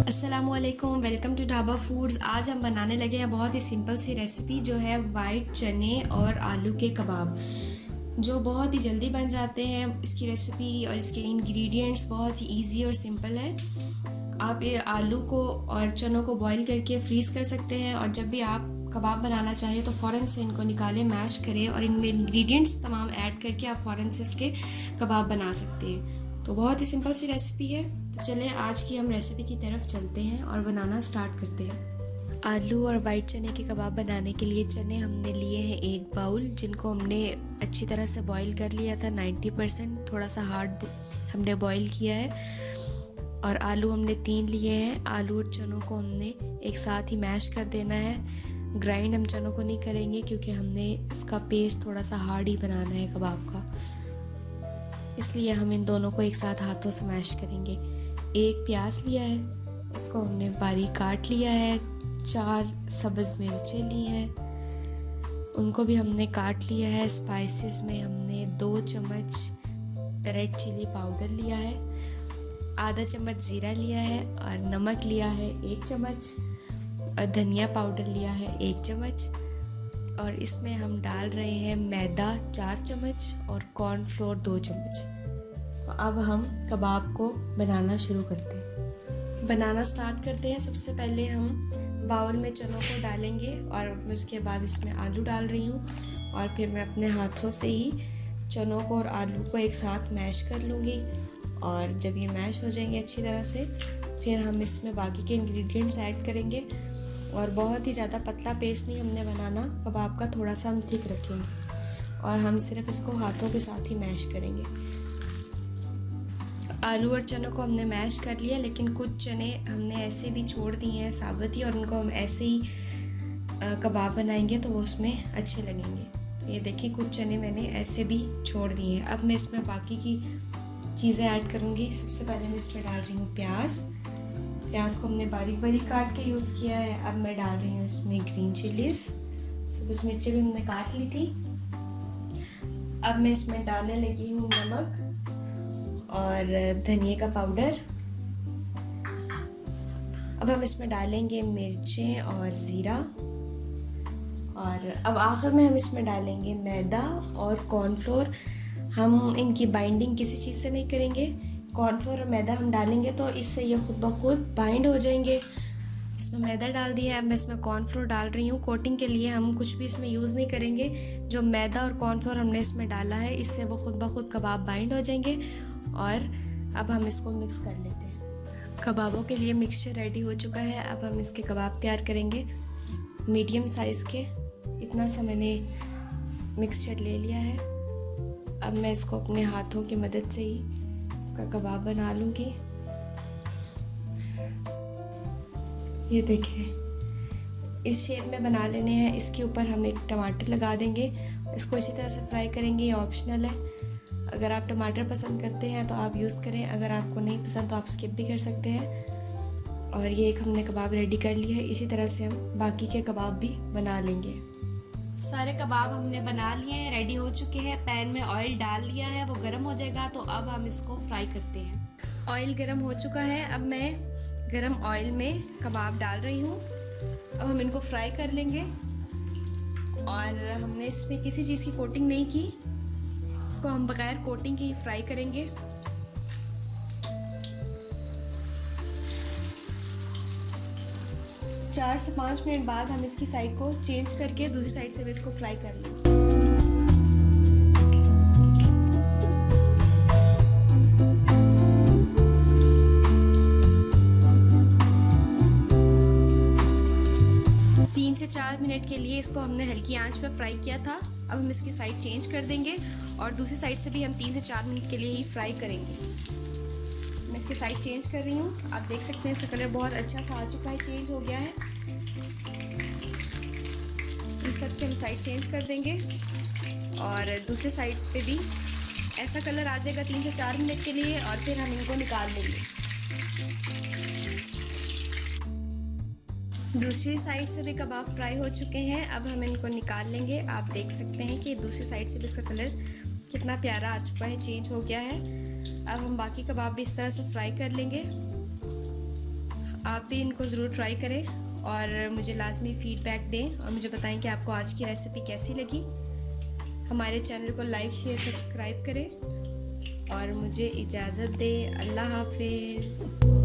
अस्सलामुअलैकुम, welcome to dhaba foods. आज हम बनाने लगे हैं बहुत ही सिंपल सी रेसिपी जो है वाइट चने और आलू के कबाब, जो बहुत ही जल्दी बन जाते हैं। इसकी रेसिपी और इसके इंग्रेडिएंट्स बहुत ही इजी और सिंपल है। आप ये आलू को और चनों को बॉईल करके फ्रीज़ कर सकते हैं और जब भी आप कबाब बनाना चाहिए तो फ़ौरन से इनको निकालें, मैश करें और इनमें इंग्रेडिएंट्स तमाम ऐड करके आप फ़ौरन से इसके कबाब बना सकते हैं। तो बहुत ही सिंपल सी रेसिपी है। तो चलें आज की हम रेसिपी की तरफ चलते हैं और बनाना स्टार्ट करते हैं। आलू और वाइट चने के कबाब बनाने के लिए चने हमने लिए हैं 1 बाउल, जिनको हमने अच्छी तरह से बॉईल कर लिया था 90%, थोड़ा सा हार्ड हमने बॉईल किया है। और आलू हमने 3 लिए हैं। आलू और चनों को हमने एक साथ ही मैश कर देना है। ग्राइंड हम चनों को नहीं करेंगे क्योंकि हमने इसका पेस्ट थोड़ा सा हार्ड ही बनाना है कबाब का, इसलिए हम इन दोनों को एक साथ हाथों से मैश करेंगे। 1 प्याज लिया है, इसको हमने बारीक काट लिया है। 4 सब्ज़ मिर्चें ली हैं, उनको भी हमने काट लिया है। स्पाइसेस में हमने 2 चम्मच रेड चिली पाउडर लिया है, आधा चम्मच ज़ीरा लिया है और नमक लिया है 1 चम्मच और धनिया पाउडर लिया है 1 चम्मच। और इसमें हम डाल रहे हैं मैदा 4 चम्मच और कॉर्नफ्लोर 2 चम्मच। तो अब हम कबाब को बनाना शुरू करते हैं। बनाना स्टार्ट करते हैं। सबसे पहले हम बाउल में चनों को डालेंगे और उसके बाद इसमें आलू डाल रही हूँ और फिर मैं अपने हाथों से ही चनों को और आलू को एक साथ मैश कर लूँगी। और जब ये मैश हो जाएंगे अच्छी तरह से, फिर हम इसमें बाकी के इंग्रेडिएंट्स ऐड करेंगे। और बहुत ही ज़्यादा पतला पेस्ट नहीं हमने बनाना कबाब का, थोड़ा सा हम थिक रखेंगे और हम सिर्फ इसको हाथों के साथ ही मैश करेंगे। आलू और चनों को हमने मैश कर लिया, लेकिन कुछ चने हमने ऐसे भी छोड़ दिए हैं साबुत ही, और उनको हम ऐसे ही कबाब बनाएंगे तो वो उसमें अच्छे लगेंगे। तो ये देखिए, कुछ चने मैंने ऐसे भी छोड़ दिए हैं। अब मैं इसमें बाकी की चीज़ें ऐड करूँगी। सबसे पहले मैं इसमें डाल रही हूँ प्याज को हमने बारीक बारीक काट के यूज़ किया है। अब मैं डाल रही हूँ इसमें ग्रीन चिलीज, सब्ज़ मिर्चें भी हमने काट ली थी। अब मैं इसमें डालने लगी हूँ नमक और धनिया का पाउडर। अब हम इसमें डालेंगे मिर्चें और ज़ीरा। और अब आखिर में हम इसमें डालेंगे मैदा और कॉर्नफ्लोर। हम इनकी बाइंडिंग किसी चीज़ से नहीं करेंगे। कॉर्नफ्लोर और मैदा हम डालेंगे तो इससे ये खुद ब खुद बाइंड हो जाएंगे। इसमें मैदा डाल दिया है, अब मैं इसमें कॉर्नफ्लोर डाल रही हूँ। कोटिंग के लिए हम कुछ भी इसमें यूज़ नहीं करेंगे। जो मैदा और कॉर्नफ्लोर हमने इसमें डाला है, इससे वो खुद ब खुद कबाब बाइंड हो जाएंगे। और अब हम इसको मिक्स कर लेते हैं। कबाबों के लिए मिक्सचर रेडी हो चुका है। अब हम इसके कबाब तैयार करेंगे मीडियम साइज़ के। इतना सा मैंने मिक्सचर ले लिया है। अब मैं इसको अपने हाथों की मदद से ही इसका कबाब बना लूँगी। ये देखिए, इस शेप में बना लेने हैं। इसके ऊपर हम एक टमाटर लगा देंगे, इसको इसी तरह से फ्राई करेंगे। ये ऑप्शनल है, अगर आप टमाटर पसंद करते हैं तो आप यूज़ करें, अगर आपको नहीं पसंद तो आप स्किप भी कर सकते हैं। और ये एक हमने कबाब रेडी कर लिया है। इसी तरह से हम बाकी के कबाब भी बना लेंगे। सारे कबाब हमने बना लिए हैं, रेडी हो चुके हैं। पैन में ऑयल डाल लिया है, वो गर्म हो जाएगा तो अब हम इसको फ्राई करते हैं। ऑयल गर्म हो चुका है, अब मैं गर्म ऑयल में कबाब डाल रही हूँ। अब हम इनको फ्राई कर लेंगे। और हमने इसमें किसी चीज़ की कोटिंग नहीं की, इसको हम बगैर कोटिंग की फ्राई करेंगे। 4 से 5 मिनट बाद हम इसकी साइड को चेंज करके दूसरी साइड से भी इसको फ्राई कर लेंगे। तीन से 4 मिनट के लिए इसको हमने हल्की आंच पर फ्राई किया था। अब हम इसकी साइड चेंज कर देंगे और दूसरी साइड से भी हम 3 से 4 मिनट के लिए ही फ्राई करेंगे। मैं इसकी साइड चेंज कर रही हूँ। आप देख सकते हैं इसका कलर बहुत अच्छा सा आ चुका है, चेंज हो गया है। इन सब के हम साइड चेंज कर देंगे और दूसरे साइड पे भी ऐसा कलर आ जाएगा 3 से 4 मिनट के लिए, और फिर हम इनको निकाल लेंगे। दूसरी साइड से भी कबाब फ्राई हो चुके हैं, अब हम इनको निकाल लेंगे। आप देख सकते हैं कि दूसरी साइड से भी इसका कलर कितना प्यारा आ चुका है, चेंज हो गया है। अब हम बाकी कबाब भी इस तरह से फ्राई कर लेंगे। आप भी इनको ज़रूर ट्राई करें और मुझे लाजमी फ़ीडबैक दें और मुझे बताएं कि आपको आज की रेसिपी कैसी लगी। हमारे चैनल को लाइक शेयर सब्सक्राइब करें और मुझे इजाज़त दें। अल्लाह हाफिज़।